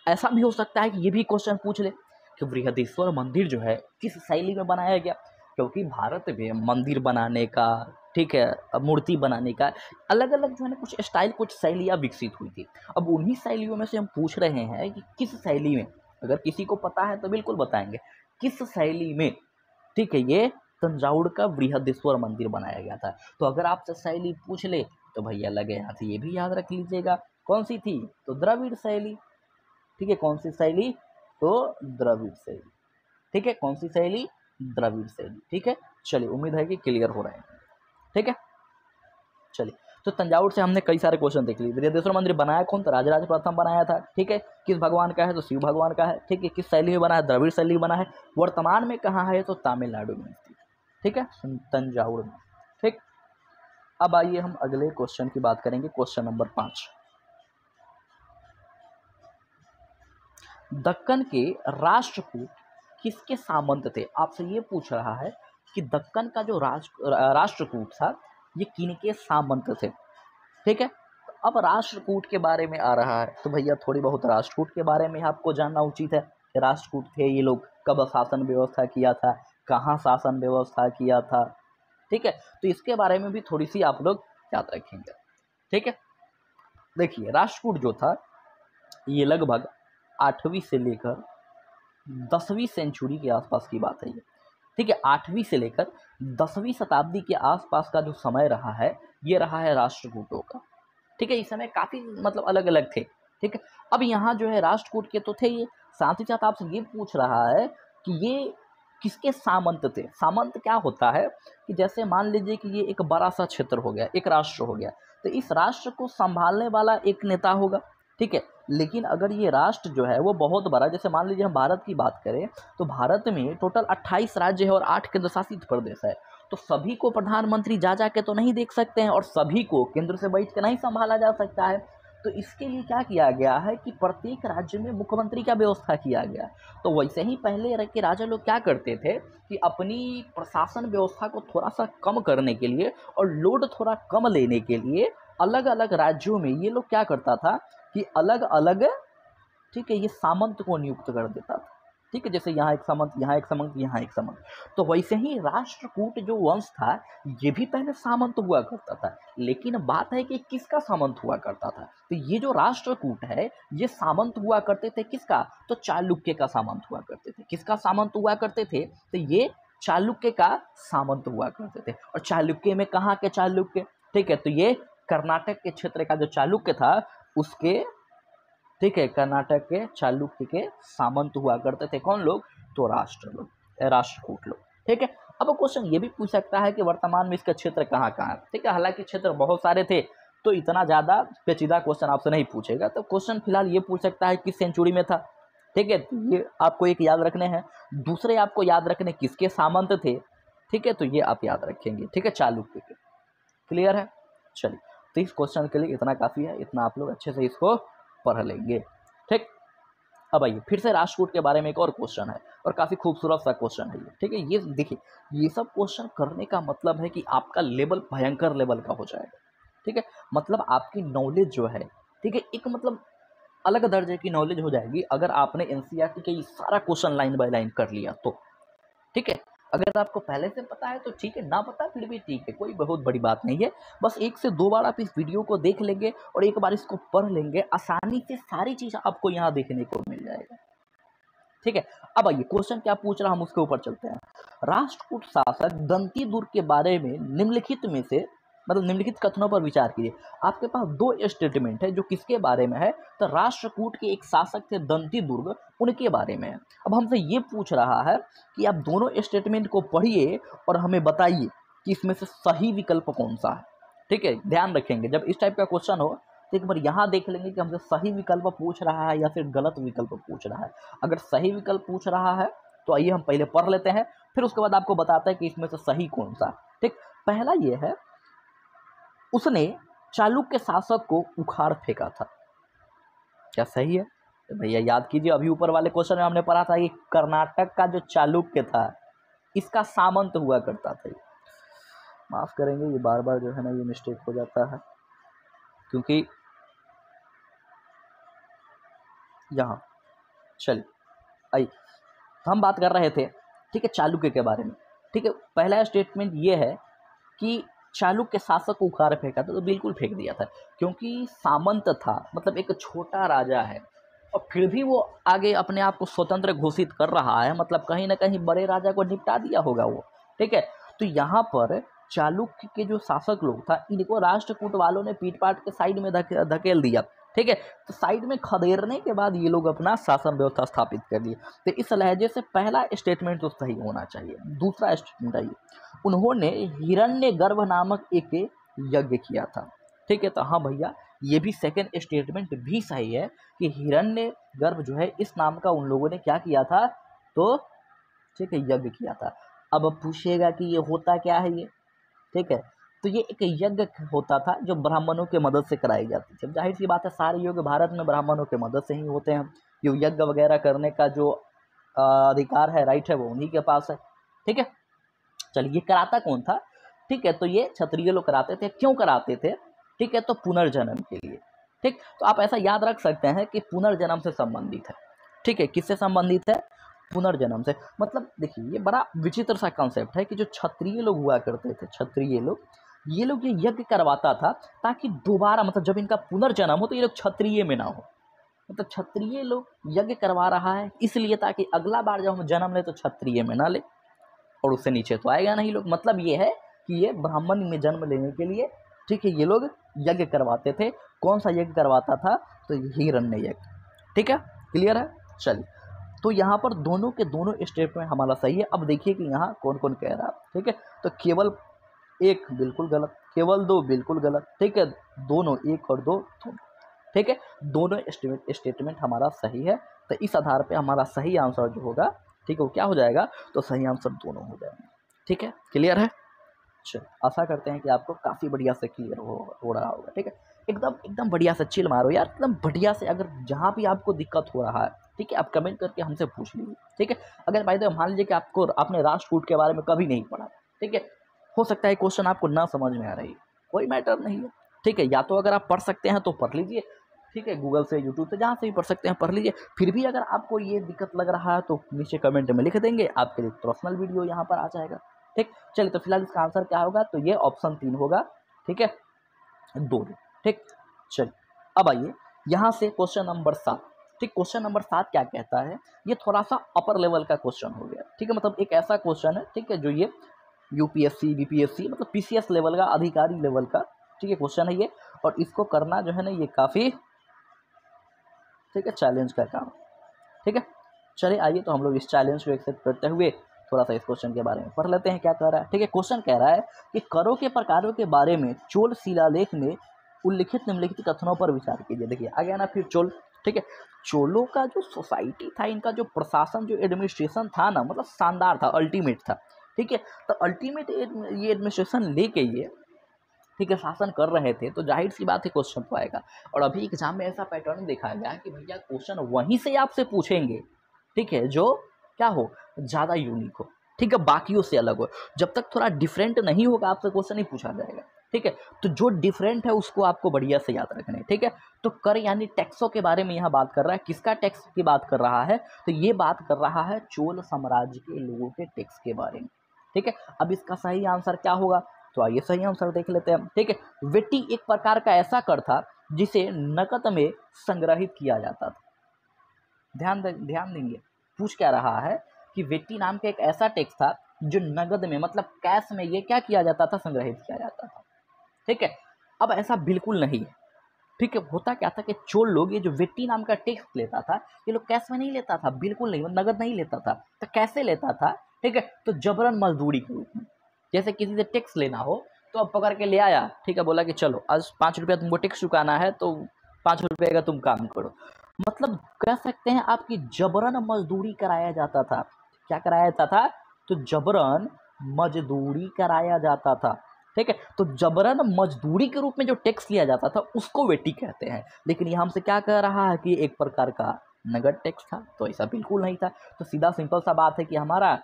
ऐसा भी हो सकता है कि ये भी क्वेश्चन पूछ ले कि बृहदेश्वर मंदिर जो है किस शैली में बनाया गया, क्योंकि भारत में मंदिर बनाने का, ठीक है, मूर्ति बनाने का अलग अलग जो है ना कुछ स्टाइल, कुछ शैलियाँ विकसित हुई थी। अब उन्हीं शैलियों में से हम पूछ रहे हैं कि किस शैली में, अगर किसी को पता है तो बिल्कुल बताएंगे किस शैली में, ठीक है, ये तंजावुर का बृहदेश्वर मंदिर बनाया गया था। तो अगर आपसे शैली पूछ ले तो भैया लगे हाथ ये भी याद रख लीजिएगा, कौन सी थी, तो द्रविड़ शैली। ठीक है, कौन सी शैली, तो द्रविड़ शैली। ठीक है, कौन सी शैली, द्रविड़ शैली। ठीक है, चलिए, उम्मीद है कि क्लियर हो रहे हैं। ठीक है, चलिए, तो तंजावुर से हमने कई सारे क्वेश्चन देख लिए। बृहदेश्वर मंदिर बनाया कौन, तो राजराज प्रथम बनाया था। ठीक है, किस भगवान का है, तो शिव भगवान का है। ठीक है, किस शैली में बना है, द्रविड़ शैली बना है। वर्तमान में कहाँ है, तो तमिलनाडु में स्थित। ठीक है, तंजावुर में। ठीक, अब आइए हम अगले क्वेश्चन की बात करेंगे, क्वेश्चन नंबर 5। दक्कन के राष्ट्रकूट किसके सामंत थे? आपसे ये पूछ रहा है कि दक्कन का जो राष्ट्रकूट था ये किनके सामंत थे। ठीक है, तो अब राष्ट्रकूट के बारे में आ रहा है तो भैया थोड़ी बहुत राष्ट्रकूट के बारे में आपको जानना उचित है कि राष्ट्रकूट थे ये लोग, कब शासन व्यवस्था किया था, कहाँ शासन व्यवस्था किया था। ठीक है, तो इसके बारे में भी थोड़ी सी आप लोग याद रखेंगे। ठीक है, देखिए राष्ट्रकूट जो था ये लगभग 8वीं से लेकर 10वीं सेंचुरी के आसपास की बात है ये। ठीक है, 8वीं से लेकर 10वीं शताब्दी के आसपास का जो समय रहा है ये रहा है राष्ट्रकूटों का। ठीक है, इस समय काफ़ी मतलब अलग अलग थे। ठीक है, अब यहाँ जो है राष्ट्रकूट के तो थे ये, साथ ही साथ आपसे ये पूछ रहा है कि ये किसके सामंत थे। सामंत क्या होता है कि जैसे मान लीजिए कि ये एक बड़ा सा क्षेत्र हो गया, एक राष्ट्र हो गया, तो इस राष्ट्र को संभालने वाला एक नेता होगा। ठीक है, लेकिन अगर ये राष्ट्र जो है वो बहुत बड़ा, जैसे मान लीजिए हम भारत की बात करें तो भारत में टोटल 28 राज्य है और 8 केंद्र शासित प्रदेश है, तो सभी को प्रधानमंत्री जा के तो नहीं देख सकते हैं और सभी को केंद्र से बैठ के नहीं संभाला जा सकता है। तो इसके लिए क्या किया गया है कि प्रत्येक राज्य में मुख्यमंत्री का व्यवस्था किया गया। तो वैसे ही पहले के राजा लोग क्या करते थे कि अपनी प्रशासन व्यवस्था को थोड़ा सा कम करने के लिए और लोड थोड़ा कम लेने के लिए अलग अलग राज्यों में ये लोग क्या करता था कि अलग अलग, ठीक है, ये सामंत को नियुक्त कर देता था। ठीक है, जैसे यहाँ एक सामंत, यहाँ एक सामंत, यहाँ एक सामंत। तो वैसे ही राष्ट्रकूट जो वंश था ये भी पहले सामंत हुआ करता था, लेकिन बात है कि किसका सामंत हुआ करता था। तो ये जो राष्ट्रकूट है ये सामंत हुआ करते थे किसका, तो चालुक्य का सामंत हुआ करते थे। किसका सामंत हुआ करते थे, तो ये चालुक्य का सामंत हुआ करते थे। और चालुक्य में कहाँ के चालुक्य, ठीक है, तो ये कर्नाटक के क्षेत्र का जो चालुक्य था उसके, ठीक है, कर्नाटक के चालुक्य के सामंत हुआ करते थे। कौन लोग, तो राष्ट्रकूट लोग। ठीक है, अब क्वेश्चन ये भी पूछ सकता है कि वर्तमान में इसका क्षेत्र कहाँ कहाँ है। ठीक है, हालांकि क्षेत्र बहुत सारे थे तो इतना ज़्यादा पेचीदा क्वेश्चन आपसे नहीं पूछेगा। तो क्वेश्चन फिलहाल ये पूछ सकता है किस सेंचुरी में था। ठीक है, तो ये आपको एक याद रखने हैं। दूसरे आपको याद रखने किसके सामंत थे। ठीक है, तो ये आप याद रखेंगे। ठीक है, चालुक्य के। क्लियर है, चलिए, तो इस क्वेश्चन के लिए इतना काफ़ी है, इतना आप लोग अच्छे से इसको पढ़ लेंगे। ठीक, अब आइए फिर से राष्ट्रकूट के बारे में एक और क्वेश्चन है और काफ़ी खूबसूरत सा क्वेश्चन है ये। ठीक है, ये देखिए, ये सब क्वेश्चन करने का मतलब है कि आपका लेवल भयंकर लेवल का हो जाएगा। ठीक है, मतलब आपकी नॉलेज जो है, ठीक है, एक मतलब अलग दर्जे की नॉलेज हो जाएगी अगर आपने एनसीईआरटी के ये सारा क्वेश्चन लाइन बाय लाइन कर लिया तो। ठीक है, अगर आपको पहले से पता है तो ठीक है, ना पता फिर भी ठीक है, कोई बहुत बड़ी बात नहीं है। बस 1 से 2 बार आप इस वीडियो को देख लेंगे और एक बार इसको पढ़ लेंगे, आसानी से सारी चीज़ आपको यहाँ देखने को मिल जाएगा। ठीक है, अब आइए क्वेश्चन क्या पूछ रहा हम उसके ऊपर चलते हैं। राष्ट्रकूट शासक दंती दुर्ग के बारे में निम्नलिखित में से मतलब निम्नलिखित कथनों पर विचार कीजिए। आपके पास 2 स्टेटमेंट है जो किसके बारे में है, तो राष्ट्रकूट के एक शासक थे दंती दुर्ग, उनके बारे में है। अब हमसे ये पूछ रहा है कि आप दोनों स्टेटमेंट को पढ़िए और हमें बताइए कि इसमें से सही विकल्प कौन सा है। ठीक है, ध्यान रखेंगे जब इस टाइप का क्वेश्चन हो तो एक बार यहाँ देख लेंगे कि हमसे सही विकल्प पूछ रहा है या फिर गलत विकल्प पूछ रहा है। अगर सही विकल्प पूछ रहा है तो आइए हम पहले पढ़ लेते हैं, फिर उसके बाद आपको बताते हैं कि इसमें से सही कौन सा। ठीक, पहला ये है, उसने चालुक्य शासक को उखाड़ फेंका था। क्या सही है? तो भैया याद कीजिए, अभी ऊपर वाले क्वेश्चन में हमने पढ़ा था कि कर्नाटक का जो चालुक्य था इसका सामंत हुआ करता था। माफ करेंगे, ये बार बार जो है ना ये मिस्टेक हो जाता है, क्योंकि यहाँ चलिए आई तो हम बात कर रहे थे, ठीक है, चालुक्य के बारे में। ठीक है, पहला स्टेटमेंट ये है कि चालुक्य शासक को उखाड़ फेंका था, तो बिल्कुल फेंक दिया था, क्योंकि सामंत था, मतलब एक छोटा राजा है और फिर भी वो आगे अपने आप को स्वतंत्र घोषित कर रहा है, मतलब कहीं ना कहीं बड़े राजा को निपटा दिया होगा वो। ठीक है, तो यहाँ पर चालुक्य के जो शासक लोग था इनको राष्ट्रकूट वालों ने पीट पाट के साइड में धकेल दिया। ठीक है, तो साइड में खदेड़ने के बाद ये लोग अपना शासन व्यवस्था स्थापित कर लिए। तो इस लहजे से पहला स्टेटमेंट तो सही होना चाहिए। दूसरा स्टेटमेंट आइए, उन्होंने हिरण्यगर्भ नामक एक यज्ञ किया था। ठीक है, तो हाँ भैया, ये भी सेकंड स्टेटमेंट भी सही है कि हिरण्यगर्भ जो है इस नाम का उन लोगों ने क्या किया था, तो ठीक है, यज्ञ किया था। अब पूछिएगा कि ये होता क्या है ये। ठीक है, तो ये एक यज्ञ होता था जो ब्राह्मणों के मदद से कराई जाती थी। अब जाहिर सी बात है सारे यज्ञ भारत में ब्राह्मणों के मदद से ही होते हैं। ये यज्ञ वगैरह करने का जो अधिकार है, राइट है, वो उन्हीं के पास है। ठीक है, चलिए कराता कौन था? ठीक है, तो ये क्षत्रिय लोग कराते थे। क्यों कराते थे? ठीक है, तो पुनर्जन्म के लिए। ठीक, तो आप ऐसा याद रख सकते हैं कि पुनर्जन्म से संबंधित है। ठीक है, किससे संबंधित है? पुनर्जन्म से। मतलब देखिए ये बड़ा विचित्र सा कॉन्सेप्ट है कि जो क्षत्रिय लोग हुआ करते थे, क्षत्रिय लोग, ये लोग ये यज्ञ करवाता था ताकि दोबारा, मतलब जब इनका पुनर्जन्म हो तो ये लोग क्षत्रिय में ना हो। मतलब क्षत्रिय लोग यज्ञ करवा रहा है इसलिए ताकि अगला बार जब हम जन्म ले तो क्षत्रिय में ना ले, और उससे नीचे तो आएगा नहीं लोग। मतलब ये है कि ये ब्राह्मण में जन्म लेने के लिए, ठीक है, ये लोग यज्ञ करवाते थे। कौन सा यज्ञ करवाता था? तो हिरण्य यज्ञ। ठीक है, क्लियर है? चलिए, तो यहाँ पर दोनों के दोनों स्टेटमेंट हमारा सही है। अब देखिए कि यहाँ कौन कौन कह रहा है। ठीक है, तो केवल एक बिल्कुल गलत, केवल दो बिल्कुल गलत। ठीक है, दोनों, एक और दो दोनों। ठीक है, दोनों स्टेटमेंट हमारा सही है। तो इस आधार पे हमारा सही आंसर जो होगा, ठीक है, वो क्या हो जाएगा? तो सही आंसर दोनों हो जाएंगे। ठीक है, क्लियर है? चलो, आशा करते हैं कि आपको काफ़ी बढ़िया से क्लियर हो रहा होगा। ठीक है, एकदम एकदम बढ़िया से चिल मारो यार, एकदम बढ़िया से। अगर जहाँ भी आपको दिक्कत हो रहा है, ठीक है, आप कमेंट करके हमसे पूछ लीजिए। ठीक है, अगर भाई मान लीजिए कि आपने राष्ट्रकूट के बारे में कभी नहीं पढ़ा, ठीक है, हो सकता है क्वेश्चन आपको ना समझ में आ रही है, कोई मैटर नहीं है। ठीक है, या तो अगर आप पढ़ सकते हैं तो पढ़ लीजिए, ठीक है, गूगल से, यूट्यूब से, जहाँ से भी पढ़ सकते हैं पढ़ लीजिए। फिर भी अगर आपको ये दिक्कत लग रहा है तो नीचे कमेंट में लिख देंगे, आपके लिए पर्सनल वीडियो यहाँ पर आ जाएगा। ठीक, चलिए, तो फिलहाल इसका आंसर क्या होगा? तो ये ऑप्शन 3 होगा। ठीक है, 2। ठीक, चलिए, अब आइए यहाँ से क्वेश्चन नंबर 7। ठीक, क्वेश्चन नंबर 7 क्या कहता है? ये थोड़ा सा अपर लेवल का क्वेश्चन हो गया। ठीक है, मतलब एक ऐसा क्वेश्चन है, ठीक है, जो ये यूपीएससी, बीपीएससी, मतलब पीसीएस लेवल का, अधिकारी लेवल का, ठीक है, क्वेश्चन है ये। और इसको करना जो है ना, ये काफ़ी, ठीक है, चैलेंज का काम। ठीक है, चलिए आइए, तो हम लोग इस चैलेंज को एक्सेप्ट करते हुए थोड़ा सा इस क्वेश्चन के बारे में पढ़ लेते हैं क्या कह रहा है। ठीक है, क्वेश्चन कह रहा है कि करों के प्रकारों के बारे में चोल शिलालेख में उल्लिखित निम्नलिखित कथनों पर विचार कीजिए। देखिए आ गया ना फिर चोल। ठीक है, चोलों का जो सोसाइटी था, इनका जो प्रशासन, जो एडमिनिस्ट्रेशन था ना, मतलब शानदार था, अल्टीमेट था। ठीक है, तो अल्टीमेट ये एडमिनिस्ट्रेशन लेके ये, ठीक है, शासन कर रहे थे, तो जाहिर सी बात है क्वेश्चन तो आएगा। और अभी एग्जाम में ऐसा पैटर्न देखा गया कि भैया क्वेश्चन वहीं से आपसे पूछेंगे, ठीक है, जो क्या हो, ज़्यादा यूनिक हो, ठीक है, बाकियों से अलग हो। जब तक थोड़ा डिफरेंट नहीं होगा आपसे क्वेश्चन नहीं पूछा जाएगा। ठीक है, तो जो डिफरेंट है उसको आपको बढ़िया से याद रखना है। ठीक है, तो कर यानी टैक्सों के बारे में यहाँ बात कर रहा है। किसका टैक्स की बात कर रहा है? तो ये बात कर रहा है चोल साम्राज्य के लोगों के टैक्स के बारे में। ठीक है, अब इसका सही आंसर क्या होगा? तो आइए सही आंसर देख लेते हैं। ठीक है, वेटी एक प्रकार का ऐसा कर था जिसे नकद में संग्रहित किया जाता था। ध्यान देंगे, पूछ क्या रहा है कि वेटी नाम का एक ऐसा टैक्स था जो नगद में, मतलब कैश में, ये क्या किया जाता था? संग्रहित किया जाता था। ठीक है, अब ऐसा बिल्कुल नहीं है। ठीक है, होता क्या था कि चोल लोग, ये जो वेटी नाम का टैक्स लेता था, ये लोग कैश में नहीं लेता था, बिल्कुल नहीं, नगद नहीं लेता था। तो कैसे लेता था? ठीक है, तो जबरन मजदूरी के रूप में। जैसे किसी से टैक्स लेना हो तो अब पकड़ के ले आया, ठीक है, बोला कि चलो आज 5 रुपया तुमको टैक्स चुकाना है, तो 5 रुपये का तुम काम करो। मतलब कह सकते हैं आपकी जबरन मजदूरी कराया जाता था। क्या कराया जाता था? तो जबरन मजदूरी कराया जाता था। ठीक है, तो जबरन मजदूरी के रूप में जो टैक्स लिया जाता था उसको वेटी कहते हैं। लेकिन ये हमसे क्या कह रहा है कि एक प्रकार का नगद टैक्स था, तो ऐसा बिल्कुल नहीं था। तो सीधा सिंपल सा बात है कि हमारा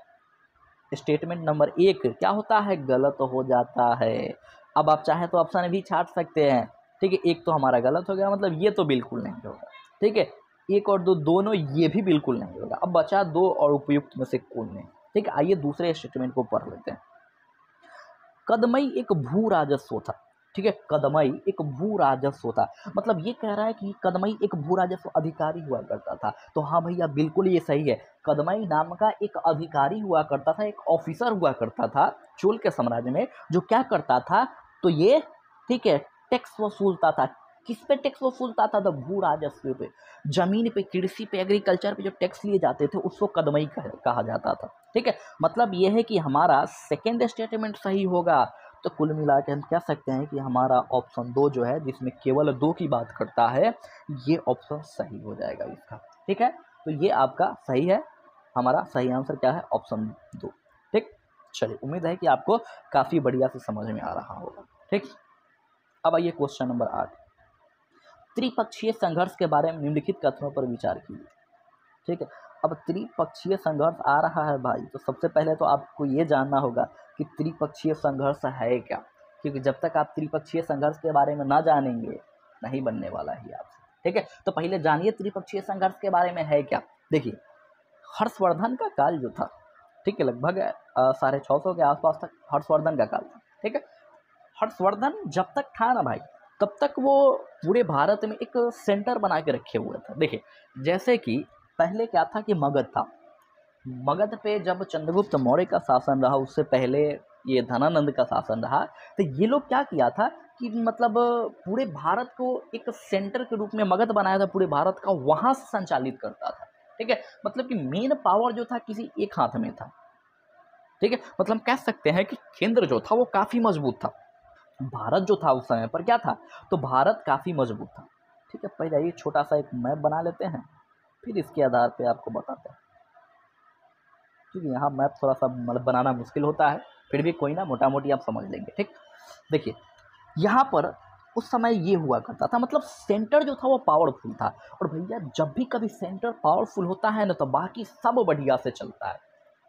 स्टेटमेंट नंबर 1 क्या होता है? गलत हो जाता है। अब आप चाहे तो ऑप्शन भी छाट सकते हैं। ठीक है, एक तो हमारा गलत हो गया, मतलब ये तो बिल्कुल नहीं होगा। ठीक है, 1 और 2 दोनों ये भी बिल्कुल नहीं होगा। अब बचा 2 और उपयुक्त में से कोई नहीं। ठीक है, आइए दूसरे स्टेटमेंट को पढ़ लेते हैं। कदमई एक भू राजस्व था। ठीक है, कदमई एक भू राजस्व था, मतलब ये कह रहा है कि कदमई एक भू राजस्व अधिकारी हुआ करता था। तो हाँ भैया, बिल्कुल ये सही है। कदमई नाम का एक अधिकारी हुआ करता था, एक ऑफिसर हुआ करता था चोल के साम्राज्य में, जो क्या करता था? तो ये, ठीक है, टैक्स वसूलता था। किस पे टैक्स वसूलता था? तो भू राजस्व पे, जमीन पे, कृषि पे, एग्रीकल्चर पे जो टैक्स लिए जाते थे उसको कदमई कहा जाता था। ठीक है, मतलब यह है कि हमारा सेकेंड स्टेटमेंट सही होगा। तो कुल मिला के हम कह सकते हैं कि हमारा ऑप्शन 2 जो है, जिसमें केवल 2 की बात करता है, ये ऑप्शन सही हो जाएगा इसका। ठीक है, तो ये आपका सही है। हमारा सही आंसर क्या है? ऑप्शन 2। ठीक, चलिए, उम्मीद है कि आपको काफ़ी बढ़िया से समझ में आ रहा होगा। ठीक, अब आइए क्वेश्चन नंबर 8। त्रिपक्षीय संघर्ष के बारे में निम्नलिखित कथनों पर विचार कीजिए। ठीक है, अब त्रिपक्षीय संघर्ष आ रहा है भाई, तो सबसे पहले तो आपको ये जानना होगा कि त्रिपक्षीय संघर्ष है क्या, क्योंकि जब तक आप त्रिपक्षीय संघर्ष के बारे में ना जानेंगे नहीं बनने वाला ही आपसे। ठीक है, तो पहले जानिए त्रिपक्षीय संघर्ष के बारे में है क्या। देखिए, हर्षवर्धन का काल जो था, ठीक है, लगभग 650 के आसपास तक हर्षवर्धन का काल था। ठीक है, हर्षवर्धन जब तक था ना भाई, तब तक वो पूरे भारत में एक सेंटर बना के रखे हुए था। देखिए, जैसे कि पहले क्या था कि मगध था, मगध पे जब चंद्रगुप्त मौर्य का शासन रहा, उससे पहले ये धनानंद का शासन रहा, तो ये लोग क्या किया था कि मतलब पूरे भारत को एक सेंटर के रूप में मगध बनाया था, पूरे भारत का वहाँ से संचालित करता था। ठीक है, मतलब कि मेन पावर जो था किसी एक हाथ में था। ठीक है, मतलब कह सकते हैं कि केंद्र जो था वो काफ़ी मजबूत था। भारत जो था उस समय पर क्या था, तो भारत काफ़ी मजबूत था। ठीक है, पहले ये छोटा सा एक मैप बना लेते हैं, फिर इसके आधार पे आपको बताते हैं, क्योंकि यहाँ मैप थोड़ा सा मतलब बनाना मुश्किल होता है, फिर भी कोई ना, मोटा मोटी आप समझ लेंगे। ठीक, देखिए यहाँ पर उस समय ये हुआ करता था, मतलब सेंटर जो था वो पावरफुल था, और भैया जब भी कभी सेंटर पावरफुल होता है ना, तो बाकी सब बढ़िया से चलता है।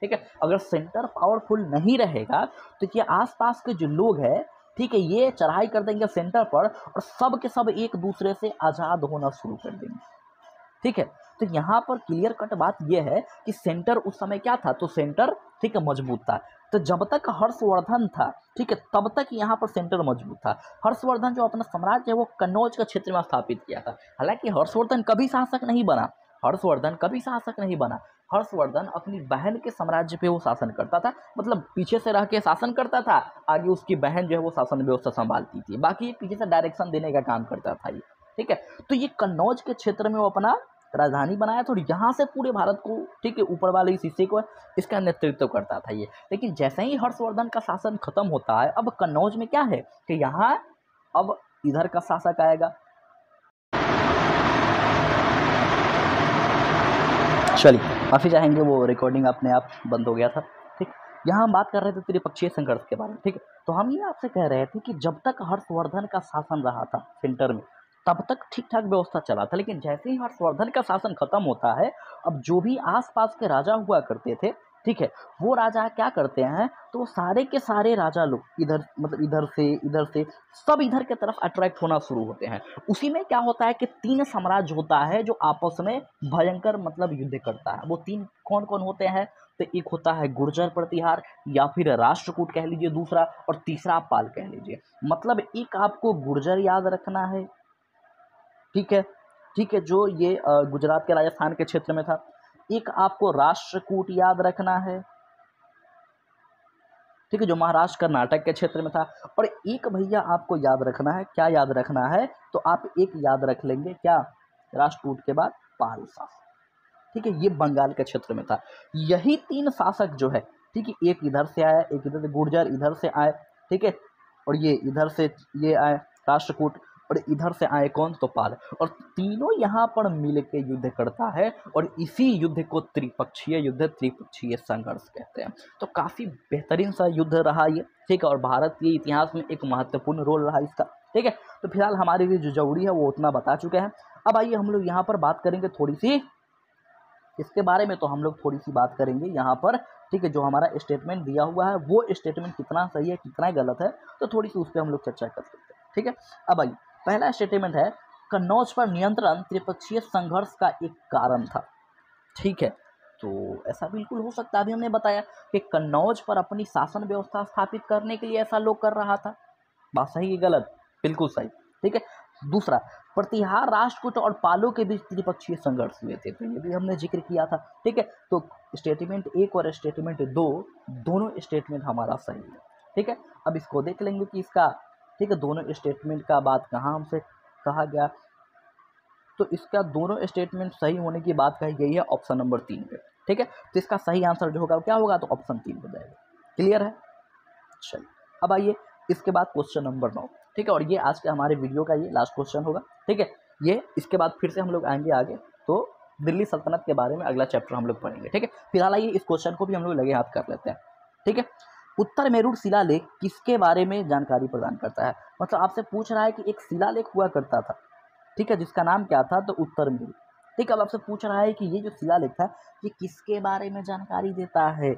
ठीक है, अगर सेंटर पावरफुल नहीं रहेगा तो ये आसपास के जो लोग हैं, ठीक है, ये चढ़ाई कर देंगे सेंटर पर, और सब के सब एक दूसरे से आज़ाद होना शुरू कर देंगे। ठीक है, तो यहाँ पर क्लियर कट बात यह है कि सेंटर उस समय क्या था, तो सेंटर, ठीक है, मजबूत था। तो जब तक हर्षवर्धन था, ठीक है, तब तक यहाँ पर सेंटर मजबूत था। हर्षवर्धन जो अपना साम्राज्य है वो कन्नौज के क्षेत्र में स्थापित किया था। हालांकि हर्षवर्धन कभी शासक नहीं बना, हर्षवर्धन कभी शासक नहीं बना। हर्षवर्धन अपनी बहन के साम्राज्य पे वो शासन करता था, मतलब पीछे से रह के शासन करता था, आगे उसकी बहन जो है वो शासन व्यवस्था संभालती थी, बाकी पीछे से डायरेक्शन देने का काम करता था ये। ठीक है, तो ये कन्नौज के क्षेत्र में वो अपना राजधानी बनाया था, और यहाँ से पूरे भारत को, ठीक है, ऊपर वाले इस हिस्से को इसका नेतृत्व करता था ये। लेकिन जैसे ही हर्षवर्धन का शासन खत्म होता है, अब कन्नौज में क्या है कि यहाँ अब इधर का शासक आएगा। चलिए, माफी चाहेंगे, वो रिकॉर्डिंग अपने आप बंद हो गया था। ठीक, यहाँ हम बात कर रहे थे त्रिपक्षीय संघर्ष के बारे में। ठीक है, तो हम ये आपसे कह रहे थे कि जब तक हर्षवर्धन का शासन रहा था सेंटर में, तब तक ठीक ठाक व्यवस्था चला था। लेकिन जैसे ही हर्षवर्धन का शासन खत्म होता है, अब जो भी आसपास के राजा हुआ करते थे, ठीक है, वो राजा क्या करते हैं, तो सारे के सारे राजा लोग इधर, मतलब इधर से सब इधर के तरफ अट्रैक्ट होना शुरू होते हैं। उसी में क्या होता है कि 3 साम्राज्य होता है जो आपस में भयंकर मतलब युद्ध करता है। वो 3 कौन कौन होते हैं, तो एक होता है गुर्जर प्रतिहार, या फिर राष्ट्रकूट कह लीजिए दूसरा, और तीसरा आप पाल कह लीजिए। मतलब एक आपको गुर्जर याद रखना है, ठीक है, ठीक है, जो ये गुजरात के राजस्थान के क्षेत्र में था। एक आपको राष्ट्रकूट याद रखना है, ठीक है, जो महाराष्ट्र कर्नाटक के क्षेत्र में था। और एक भैया आपको याद रखना है, क्या याद रखना है, तो आप एक याद रख लेंगे, क्या, राष्ट्रकूट के बाद पाल शासक। ठीक है, ये बंगाल के क्षेत्र में था। यही 3 शासक जो है, ठीक है, एक इधर से आया, एक इधर से, गुर्जर इधर से आए, ठीक है, और ये इधर से ये आए राष्ट्रकूट, और इधर से आए कौन, तो पाल, और तीनों यहाँ पर मिल के युद्ध करता है, और इसी युद्ध को त्रिपक्षीय युद्ध, त्रिपक्षीय संघर्ष कहते हैं। तो काफ़ी बेहतरीन सा युद्ध रहा ये। ठीक है, और भारत के इतिहास में एक महत्वपूर्ण रोल रहा इसका। ठीक है, तो फिलहाल हमारे लिए जो जरूरी है वो उतना बता चुके हैं। अब आइए हम लोग यहाँ पर बात करेंगे थोड़ी सी इसके बारे में, तो हम लोग थोड़ी सी बात करेंगे यहाँ पर। ठीक है, जो हमारा स्टेटमेंट दिया हुआ है वो स्टेटमेंट कितना सही है कितना गलत है, तो थोड़ी सी उस पर हम लोग चर्चा कर सकते हैं। ठीक है, अब आइए, पहला स्टेटमेंट है, कन्नौज पर नियंत्रण त्रिपक्षीय संघर्ष का एक कारण था। ठीक है, तो ऐसा बिल्कुल हो सकता है, अभी हमने बताया कि कन्नौज पर अपनी शासन व्यवस्था स्थापित करने के लिए ऐसा लोग कर रहा था। बात सही है गलत, बिल्कुल सही। ठीक है, दूसरा, प्रतिहार, राष्ट्रकूट और पालों के बीच त्रिपक्षीय संघर्ष हुए थे, तो ये भी हमने जिक्र किया था। ठीक है, तो स्टेटमेंट 1 और स्टेटमेंट 2 दोनों स्टेटमेंट हमारा सही है। ठीक है, अब इसको देख लेंगे कि इसका, ठीक है, दोनों स्टेटमेंट का बात कहाँ हमसे कहा गया, तो इसका दोनों स्टेटमेंट सही होने की बात कही गई है ऑप्शन नंबर 3 पे। ठीक है, तो इसका सही आंसर जो होगा वो क्या होगा, तो ऑप्शन 3 हो जाएगा। क्लियर है, चलिए, अब आइए इसके बाद क्वेश्चन नंबर 9। ठीक है, और ये आज के हमारे वीडियो का ये लास्ट क्वेश्चन होगा। ठीक है, ये इसके बाद फिर से हम लोग आएंगे आगे, तो दिल्ली सल्तनत के बारे में अगला चैप्टर हम लोग पढ़ेंगे। ठीक है, फिलहाल आइए इस क्वेश्चन को भी हम लोग लगे हाथ कर लेते हैं। ठीक है, उत्तर मेरुर शिलालेख किसके बारे में जानकारी प्रदान करता है? मतलब आपसे पूछ रहा है कि एक शिलालेख हुआ करता था, ठीक है, जिसका नाम क्या था? तो उत्तर मेरु। ठीक है, अब आपसे पूछ रहा है कि ये जो शिलालेख था, ये किसके बारे में जानकारी देता है?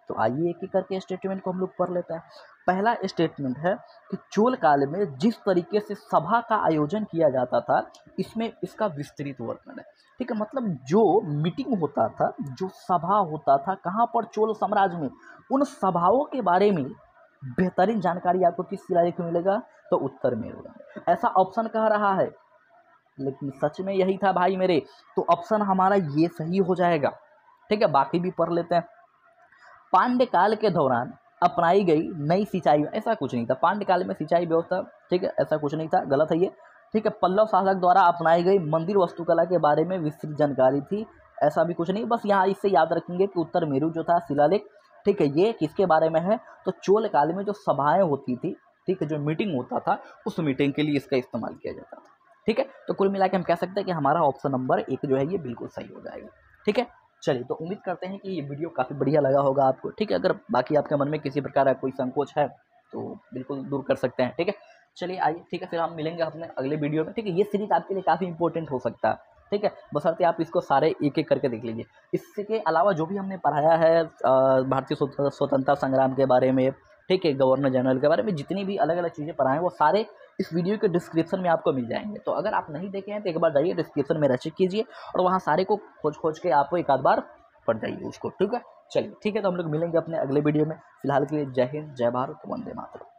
तो आइए एक एक करके स्टेटमेंट को हम लोग पढ़ लेते हैं। पहला स्टेटमेंट है कि चोल काल में जिस तरीके से सभा का आयोजन किया जाता था, इसमें इसका विस्तृत वर्णन है। ठीक है, मतलब जो मीटिंग होता था, जो सभा होता था, कहाँ पर? चोल साम्राज्य में। उन सभाओं के बारे में बेहतरीन जानकारी आपको किस शिलालेख में मिलेगा? तो उत्तर मेरु में। ऐसा ऑप्शन कह रहा है, लेकिन सच में यही था भाई मेरे, तो ऑप्शन हमारा ये सही हो जाएगा। ठीक है, बाकी भी पढ़ लेते हैं। पांड्य काल के दौरान अपनाई गई नई सिंचाई, ऐसा कुछ नहीं था पांड्य काल में सिंचाई व्यवस्था, ठीक है, ऐसा कुछ नहीं था, गलत है ये। ठीक है, पल्लव शासक द्वारा अपनाई गई मंदिर वास्तुकला के बारे में विस्तृत जानकारी थी, ऐसा भी कुछ नहीं। बस यहाँ इससे याद रखेंगे कि उत्तर मेरु जो था शिलालेख, ठीक है, ये किसके बारे में है? तो चोल काल में जो सभाएं होती थी, ठीक है, जो मीटिंग होता था, उस मीटिंग के लिए इसका इस्तेमाल किया जाता था। ठीक है, तो कुल मिला के हम कह सकते हैं कि हमारा ऑप्शन नंबर 1 जो है ये बिल्कुल सही हो जाएगा। ठीक है, चलिए, तो उम्मीद करते हैं कि ये वीडियो काफ़ी बढ़िया लगा होगा आपको। ठीक है, अगर बाकी आपके मन में किसी प्रकार का कोई संकोच है तो बिल्कुल दूर कर सकते हैं। ठीक है, चलिए आइए, ठीक है, फिर हम मिलेंगे अपने अगले वीडियो में। ठीक है, ये सीरीज आपके लिए काफ़ी इंपॉर्टेंट हो सकता है। ठीक है, बशर्ते आप इसको सारे एक एक करके देख लीजिए। इसके अलावा जो भी हमने पढ़ाया है भारतीय स्वतंत्रता संग्राम के बारे में, ठीक है, गवर्नर जनरल के बारे में, जितनी भी अलग अलग चीज़ें पढ़ाएं वो सारे इस वीडियो के डिस्क्रिप्शन में आपको मिल जाएंगे। तो अगर आप नहीं देखे हैं तो एक बार जाइए डिस्क्रिप्शन में चेक कीजिए और वहाँ सारे को खोज खोज के आपको एक आध बार पढ़ जाइए उसको। ठीक है, चलिए, ठीक है, तो हम लोग मिलेंगे अपने अगले वीडियो में। फिलहाल के लिए जय हिंद, जय भारत, वंदे मातरम।